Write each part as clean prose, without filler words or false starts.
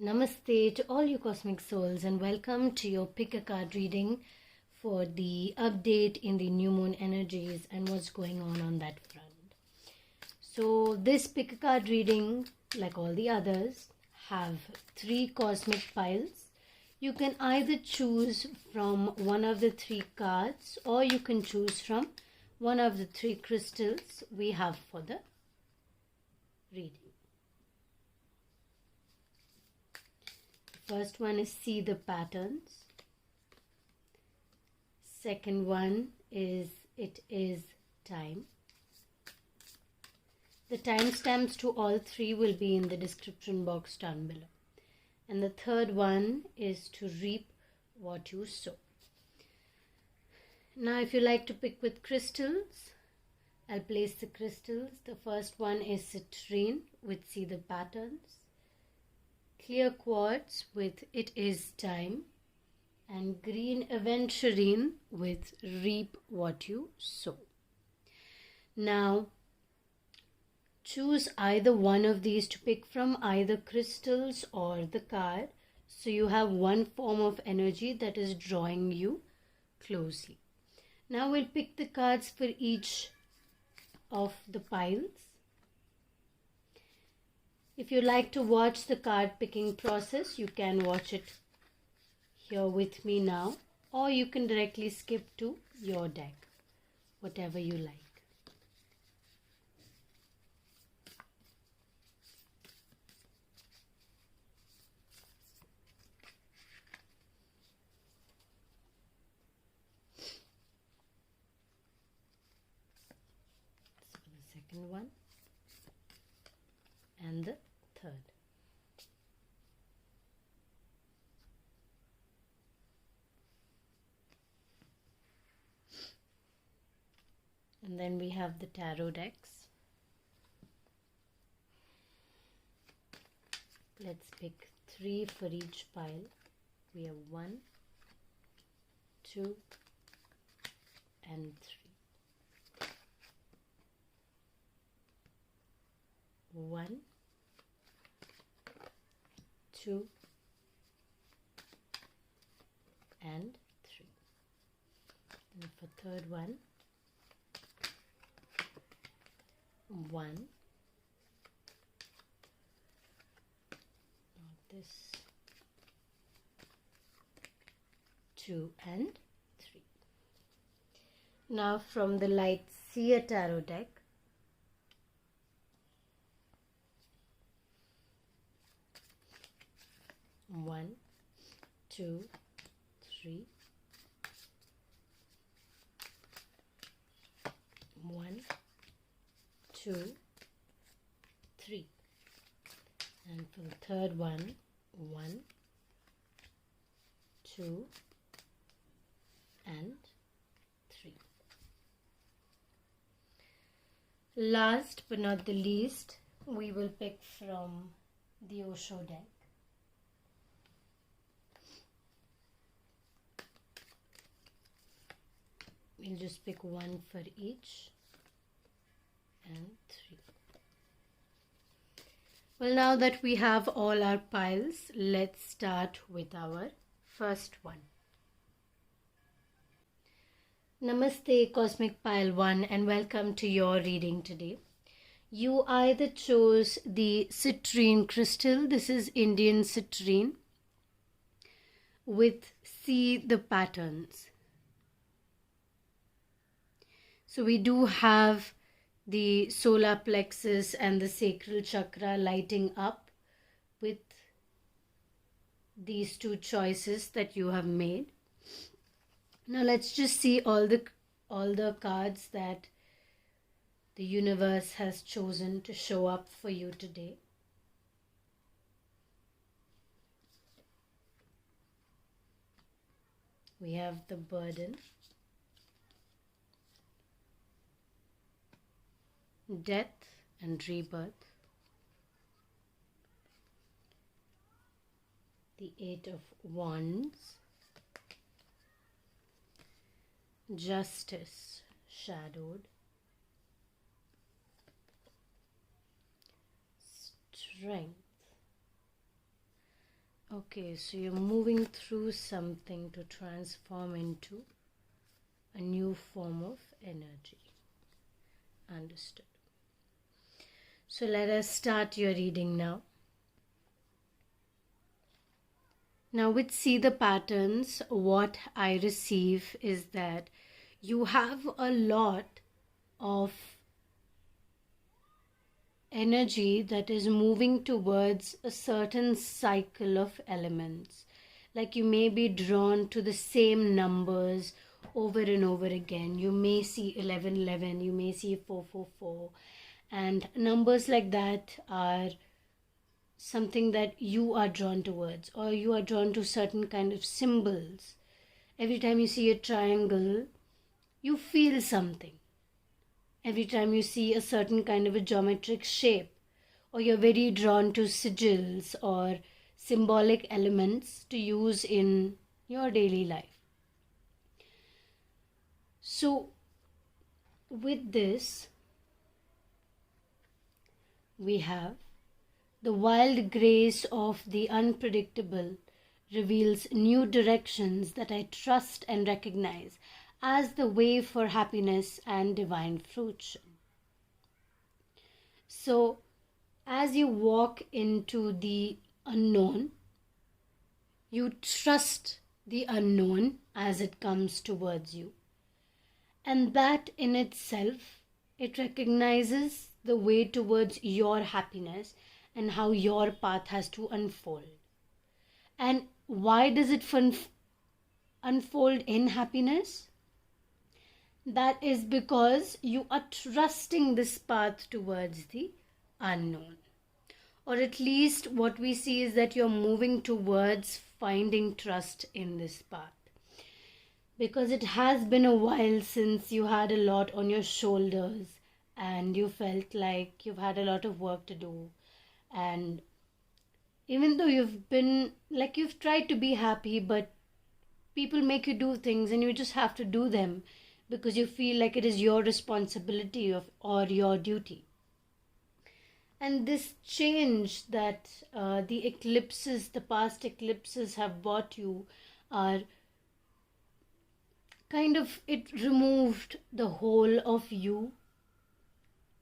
Namaste to all you cosmic souls and welcome to your pick a card reading for the update in the new moon energies and what's going on that front. So this pick a card reading, like all the others, have 3 cosmic piles. You can either choose from one of the 3 cards or you can choose from one of the 3 crystals we have for the reading. First one is see the patterns. Second one is it is time. The timestamps to all 3 will be in the description box down below. And the third one is to reap what you sow. Now if you like to pick with crystals, I'll place the crystals. The first one is Citrine with see the patterns. Clear Quartz with it is time, and green Aventurine with reap what you sow. Now choose either one of these to pick from, either crystals or the card, so you have one form of energy that is drawing you closely. Now we'll pick the cards for each of the piles. If you like to watch the card picking process, you can watch it here with me now, or you can directly skip to your deck, whatever you like. So the second one and the third. And then we have the tarot decks. Let's pick 3 for each pile. We have 1, 2, and 3. 1, 2, and 3. And for third one, 1, not this, 2 and 3. Now from the Light Seer Tarot deck, one, 2, 3, 1, 2, 3, and for the third one, 1, 2, and 3. Last but not the least, we will pick from the Osho deck. We'll just pick 1 for each and 3. Well, now that we have all our piles, let's start with our first one. Namaste Cosmic Pile 1 and welcome to your reading today. You either chose the citrine crystal, this is Indian citrine, with see the patterns. So we do have the solar plexus and the sacral chakra lighting up with these 2 choices that you have made. Now let's just see all the cards that the universe has chosen to show up for you today. We have the burden, death and rebirth, the 8 of Wands, justice shadowed, strength, Okay, so you're moving through something to transform into a new form of energy. Understood. So let us start your reading now. Now with See the Patterns, what I receive is that you have a lot of energy that is moving towards a certain cycle of elements. Like you may be drawn to the same numbers over and over again. You may see 1111, you may see 444, and numbers like that are something that you are drawn towards, or you are drawn to certain kind of symbols. Every time you see a triangle, you feel something. Every time you see a certain kind of a geometric shape, or you're very drawn to sigils or symbolic elements to use in your daily life. So with this, we have the wild grace of the unpredictable reveals new directions that I trust and recognize as the way for happiness and divine fruition. So as you walk into the unknown, you trust the unknown as it comes towards you. And that in itself, it recognizes the way towards your happiness and how your path has to unfold. And why does it unfold in happiness? That is because you are trusting this path towards the unknown. Or at least what we see is that you're moving towards finding trust in this path. Because it has been a while since you had a lot on your shoulders and you felt like you've had a lot of work to do. And even though you've tried to be happy, but people make you do things and you just have to do them because you feel like it is your responsibility or your duty. And this change that the past eclipses have brought you are kind of, it removed the whole of you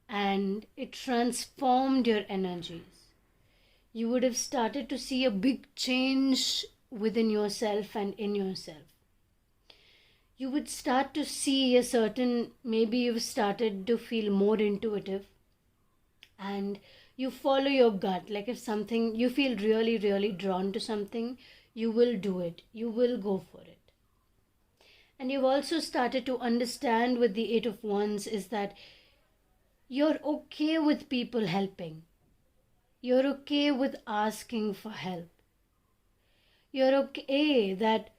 and it transformed your energies. You would have started to see a big change within yourself and in yourself. You would start to see maybe you've started to feel more intuitive and you follow your gut. Like if something, you feel really, really drawn to something, you will do it. You will go for it. And you've also started to understand with the Eight of Wands is that you're okay with people helping. You're okay with asking for help. You're okay that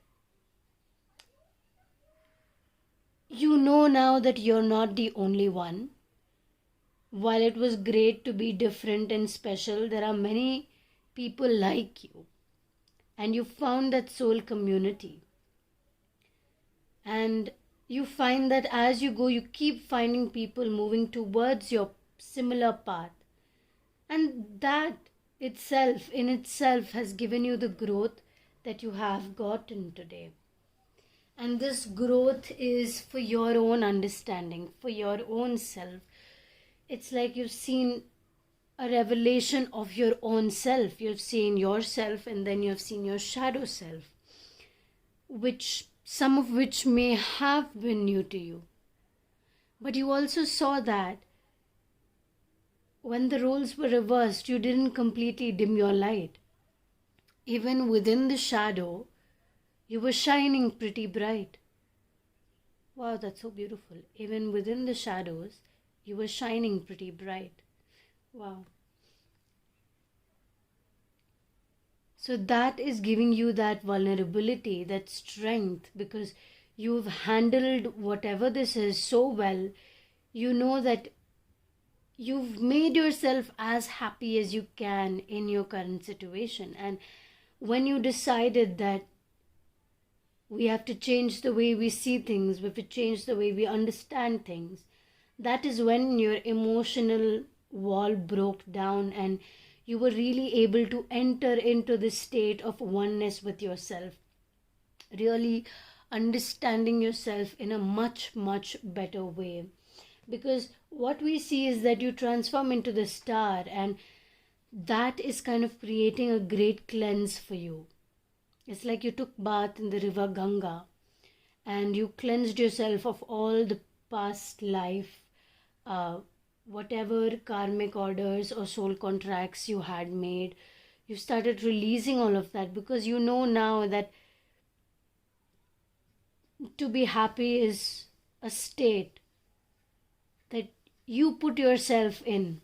you know now that you're not the only one. While it was great to be different and special, there are many people like you. And you found that soul community. And you find that as you go, you keep finding people moving towards your similar path. And that in itself has given you the growth that you have gotten today. And this growth is for your own understanding, for your own self. It's like you've seen a revelation of your own self. You've seen yourself and then you've seen your shadow self, some of which may have been new to you. But you also saw that when the roles were reversed, you didn't completely dim your light. Even within the shadow, you were shining pretty bright. Wow, that's so beautiful. Even within the shadows, you were shining pretty bright. Wow. So that is giving you that vulnerability, that strength, because you've handled whatever this is so well. You know that you've made yourself as happy as you can in your current situation. And when you decided that we have to change the way we see things, we have to change the way we understand things, that is when your emotional wall broke down and you were really able to enter into this state of oneness with yourself, really understanding yourself in a much, much better way. Because what we see is that you transform into the star, and that is kind of creating a great cleanse for you. It's like you took bath in the river Ganga and you cleansed yourself of all the past life, whatever karmic orders or soul contracts you had made. You started releasing all of that, because you know now that to be happy is a state that you put yourself in,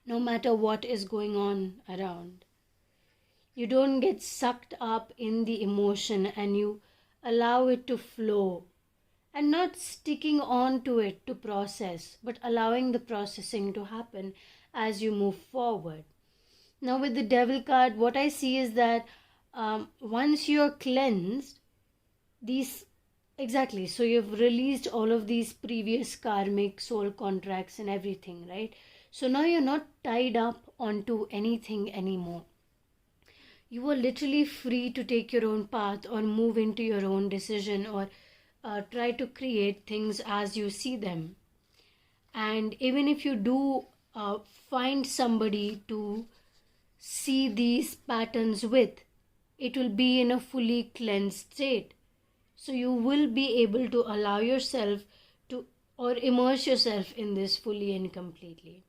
no matter what is going on around. You don't get sucked up in the emotion and you allow it to flow, and not sticking on to it to process, but allowing the processing to happen as you move forward. Now with the Devil card, what I see is that once you're cleansed, these exactly, so you've released all of these previous karmic soul contracts and everything, right? So now you're not tied up onto anything anymore. You are literally free to take your own path or move into your own decision, or try to create things as you see them. And even if you do find somebody to see these patterns with, it will be in a fully cleansed state. So you will be able to allow yourself to, or immerse yourself in this fully and completely.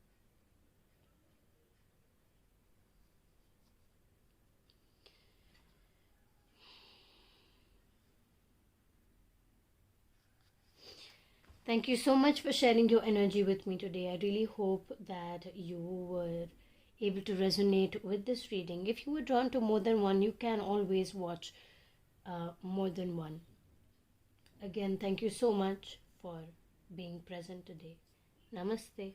Thank you so much for sharing your energy with me today. I really hope that you were able to resonate with this reading. If you were drawn to more than one, you can always watch more than one. Again, thank you so much for being present today. Namaste.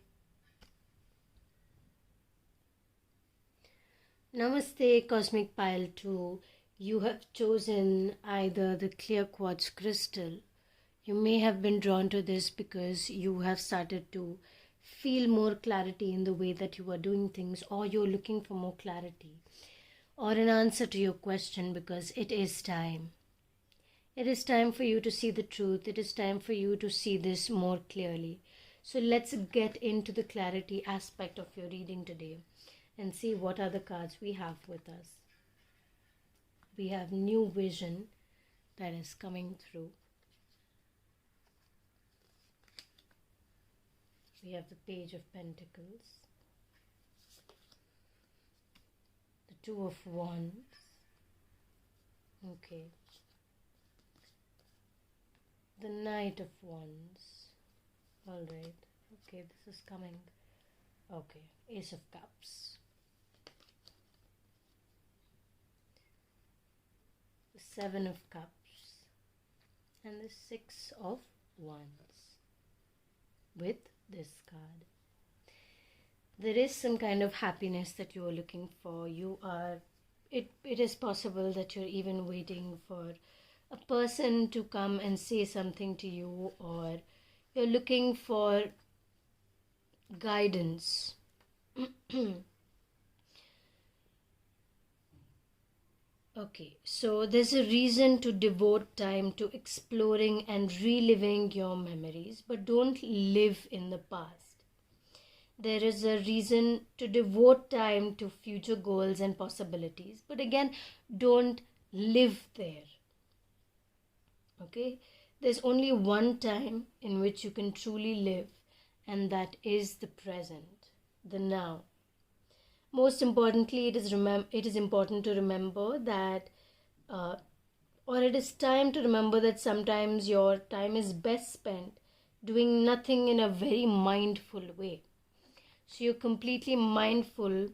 Namaste, Cosmic Pile 2. You have chosen either the clear quartz crystal. You may have been drawn to this because you have started to feel more clarity in the way that you are doing things, or you're looking for more clarity or an answer to your question, because it is time. It is time for you to see the truth. It is time for you to see this more clearly. So let's get into the clarity aspect of your reading today and see what other cards we have with us. We have new vision that is coming through. We have the Page of Pentacles, the Two of Wands, okay, the Knight of Wands, alright, okay, this is coming, okay, Ace of Cups, the Seven of Cups, and the Six of Wands with this card. There is some kind of happiness that you are looking for. It is possible that you're even waiting for a person to come and say something to you, or you're looking for guidance. Okay, so there's a reason to devote time to exploring and reliving your memories, but don't live in the past. There is a reason to devote time to future goals and possibilities, but again, don't live there. Okay, there's only one time in which you can truly live, and that is the present, the now. Most importantly, it is important to remember that, or it is time to remember that sometimes your time is best spent doing nothing in a very mindful way. So you're completely mindful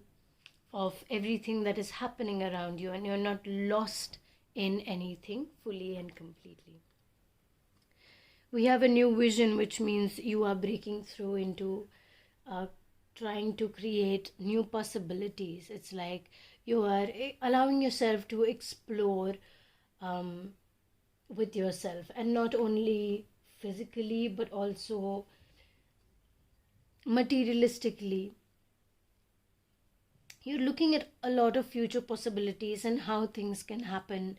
of everything that is happening around you, and you're not lost in anything fully and completely. We have a new vision, which means you are breaking through into trying to create new possibilities. It's like you are allowing yourself to explore with yourself, and not only physically but also materialistically. You're looking at a lot of future possibilities and how things can happen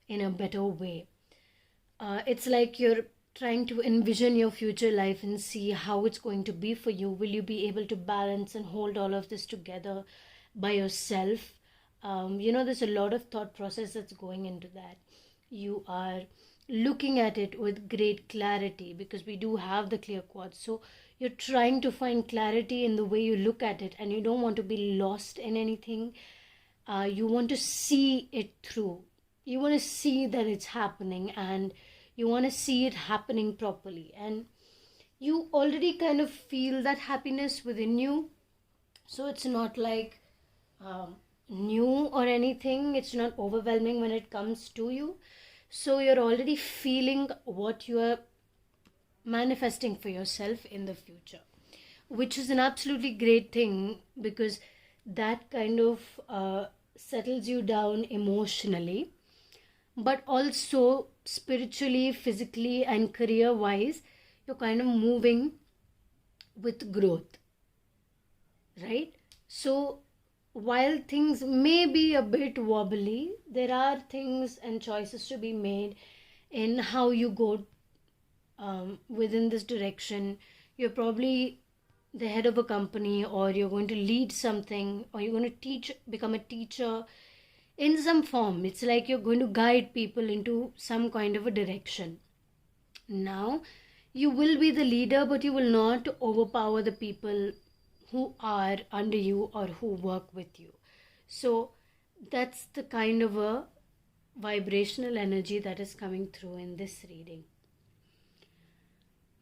in a better way. It's like you're trying to envision your future life and see how it's going to be for you. Will you be able to balance and hold all of this together by yourself? There's a lot of thought process that's going into that. You are looking at it with great clarity because we do have the clear quartz. So you're trying to find clarity in the way you look at it, and you don't want to be lost in anything. You want to see it through. You want to see that it's happening, and you want to see it happening properly. And you already kind of feel that happiness within you. So it's not like new or anything. It's not overwhelming when it comes to you. So you're already feeling what you are manifesting for yourself in the future, which is an absolutely great thing, because that kind of settles you down emotionally, but also spiritually, physically, and career wise. You're kind of moving with growth, right? So while things may be a bit wobbly, there are things and choices to be made in how you go within this direction. You're probably the head of a company, or you're going to lead something, or you're going to become a teacher in some form. It's like you're going to guide people into some kind of a direction. Now, you will be the leader, but you will not overpower the people who are under you or who work with you. So that's the kind of a vibrational energy that is coming through in this reading.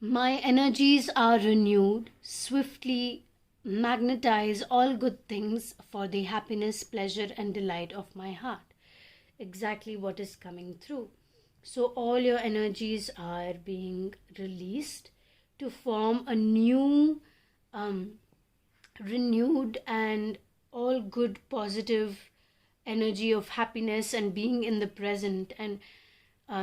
My energies are renewed, swiftly magnetize all good things for the happiness, pleasure, and delight of my heart. Exactly what is coming through. So all your energies are being released to form a new, renewed and all good, positive energy of happiness and being in the present, and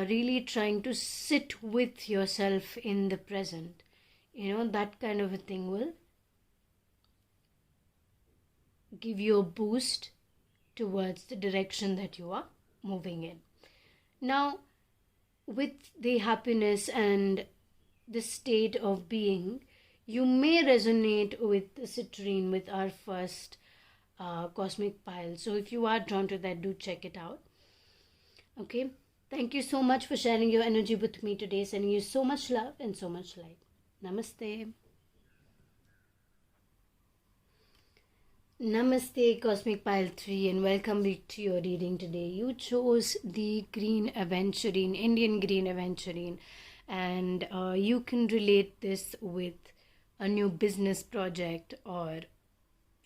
really trying to sit with yourself in the present. That kind of a thing will give you a boost towards the direction that you are moving in. Now, with the happiness and the state of being, you may resonate with the citrine, with our first cosmic pile. So if you are drawn to that, do check it out. Okay. Thank you so much for sharing your energy with me today. Sending you so much love and so much light. Namaste. Namaste, Cosmic Pile 3, and welcome back to your reading today. You chose the green Aventurine, Indian green Aventurine, and you can relate this with a new business project or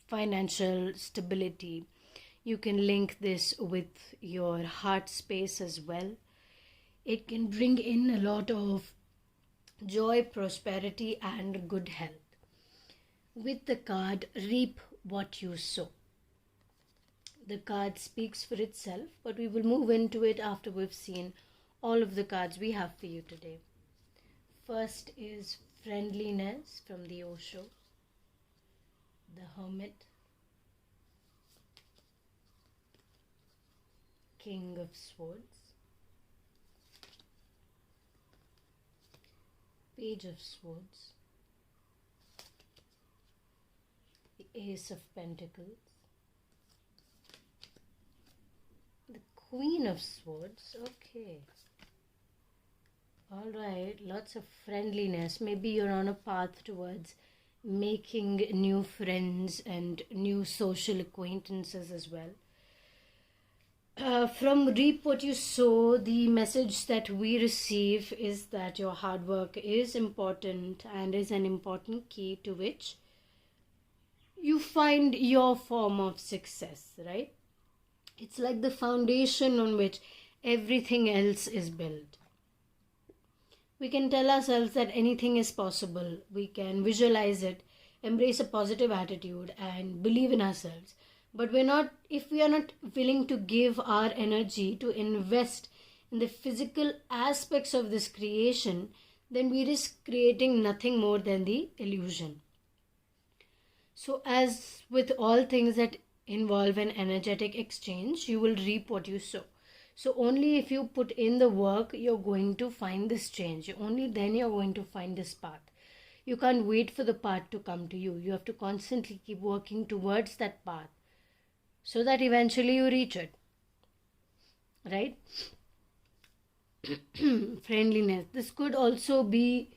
financial stability. You can link this with your heart space as well. It can bring in a lot of joy, prosperity, and good health. With the card, reap what you sow. The card speaks for itself, but we will move into it after we've seen all of the cards we have for you today. First is friendliness from the Osho, the Hermit, King of Swords, Page of Swords, the Ace of Pentacles, the Queen of Swords. Okay. Alright, lots of friendliness. Maybe you're on a path towards making new friends and new social acquaintances as well. From reap what you sow, the message that we receive is that your hard work is important and is an important key to which you find your form of success, right? It's like the foundation on which everything else is built. We can tell ourselves that anything is possible. We can visualize it, embrace a positive attitude, and believe in ourselves. But if we are not willing to give our energy to invest in the physical aspects of this creation, then we risk creating nothing more than the illusion. So as with all things that involve an energetic exchange, you will reap what you sow. So only if you put in the work, you're going to find this change. Only then you're going to find this path. You can't wait for the path to come to you. You have to constantly keep working towards that path so that eventually you reach it. Right? Friendliness. This could also be,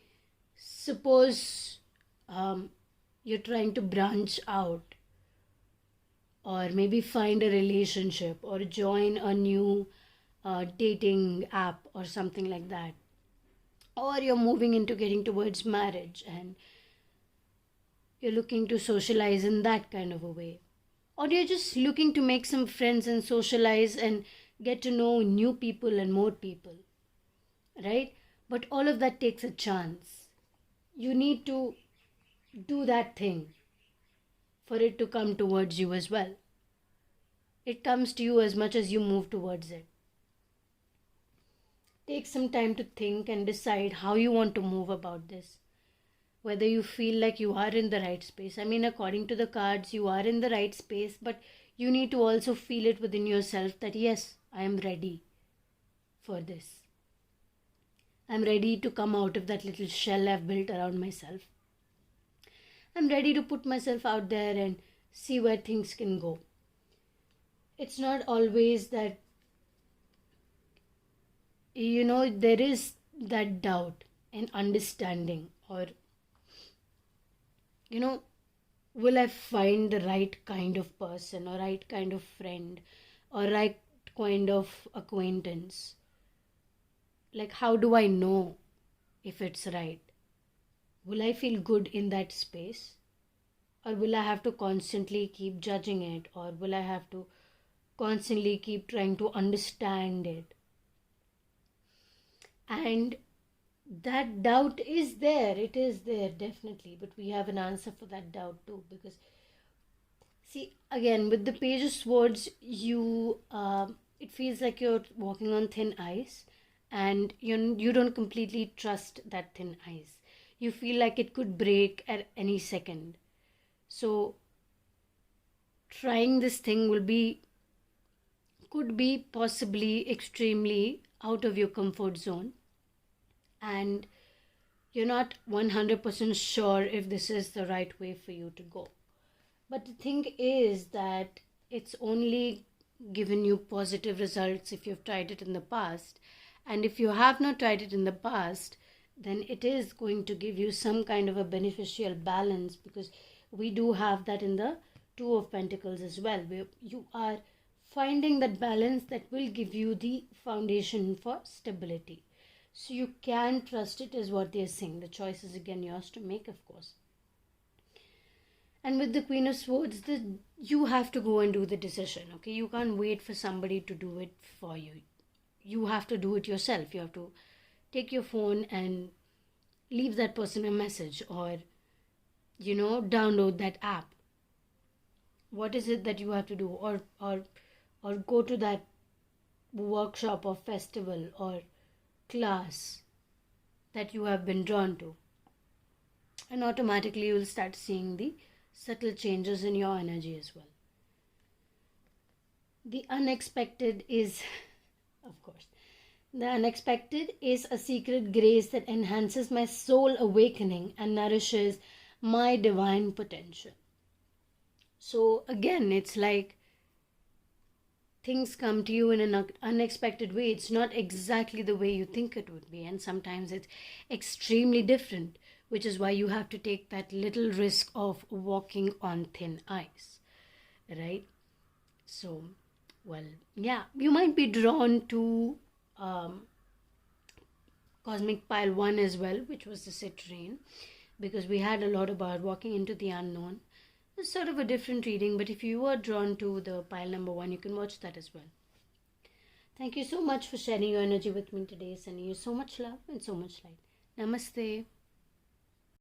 suppose you're trying to branch out, or maybe find a relationship, or join a new dating app or something like that, or you're moving into getting towards marriage and you're looking to socialize in that kind of a way, or you're just looking to make some friends and socialize and get to know new people and more people, right? But all of that takes a chance. You need to do that thing for it to come towards you as well. It comes to you as much as you move towards it. Take some time to think and decide how you want to move about this. Whether you feel like you are in the right space. I mean, according to the cards, you are in the right space, but you need to also feel it within yourself that yes, I am ready for this. I'm ready to come out of that little shell I've built around myself. I'm ready to put myself out there and see where things can go. It's not always that, there is that doubt and understanding, or, will I find the right kind of person, or right kind of friend, or right kind of acquaintance? Like, how do I know if it's right? Will I feel good in that space? Or will I have to constantly keep judging it? Or will I have to constantly keep trying to understand it? And that doubt is there. It is there, definitely. But we have an answer for that doubt too. Because, see, again, with the Page of Swords, it feels like you're walking on thin ice. And you don't completely trust that thin ice. You feel like it could break at any second. So trying this thing could be possibly extremely out of your comfort zone. And you're not 100% sure if this is the right way for you to go. But the thing is that it's only given you positive results if you've tried it in the past. And if you have not tried it in the past, then it is going to give you some kind of a beneficial balance, because we do have that in the Two of Pentacles as well, where you are finding that balance that will give you the foundation for stability. So you can trust it, is what they're saying. The choice is again yours to make, of course. And with the Queen of Swords, you have to go and do the decision, okay? You can't wait for somebody to do it for you. You have to do it yourself. You have to take your phone and leave that person a message, or, download that app. What is it that you have to do? Or go to that workshop or festival or class that you have been drawn to. And automatically you will start seeing the subtle changes in your energy as well. The unexpected is, of course, the unexpected is a secret grace that enhances my soul awakening and nourishes my divine potential. So again, it's like things come to you in an unexpected way. It's not exactly the way you think it would be, and sometimes it's extremely different, which is why you have to take that little risk of walking on thin ice, right? So, well, yeah, you might be drawn to Cosmic Pile 1 as well, which was the Citrine, because we had a lot about walking into the unknown. It's sort of a different reading, but if you are drawn to the pile number 1, you can watch that as well. Thank you so much for sharing your energy with me today, sending you so much love and so much light. Namaste.